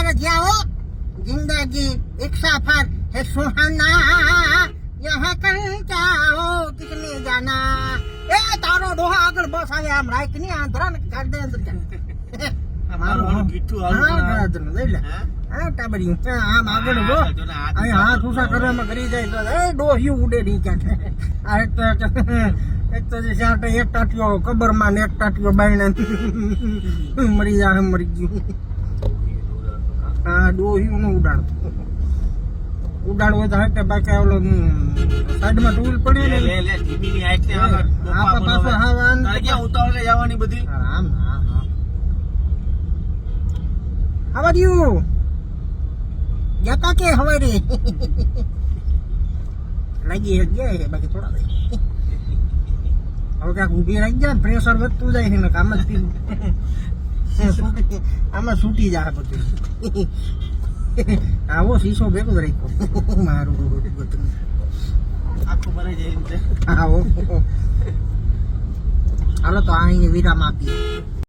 मर गया हो जिंदगी एक सफर है सुहाना यहाँ कंचा हो कितने जाना ए तारो डोहा આગળ બસ આવે આમ રાઈક ની આંધરા ને કાઢ દે અંદર મારું ગીઠું આવું લઈ લે હા ટાબરી આમ આગળ ગો અહીં હાથ ઉષા કરવામાં કરી જાય તો એ ડોહ્યું ઉડે નહીં ક્યાંક આ એક તો જે ચાટે એક ટાટિયો કબરમાં ને એક ટાટિયો બાયણે મરી જાય મરી ગયું હા ડોહ્યું નું ઉડાડવું તો હટે બાકી ઓલો સાઈડમાં ટૂલ પડ્યું ને લે ધીમી આઈક ને આ પાછો હાવાન ક્યાં ઉતાવળે જવાની બધી આમ હા How are you? જતા કે હવે રે લાગી ગયા બાકી થોડા હવે ક્યાંક ઊભી રહી જાય પ્રેશર વધતું જાય છે ને કામ જ આમાં છૂટી જાય બધું આવો શીશો ભેગો જ રાખ્યો મારું આખું ભરાઈ જાય આવો હાલો તો અહીં વિરામ આપીએ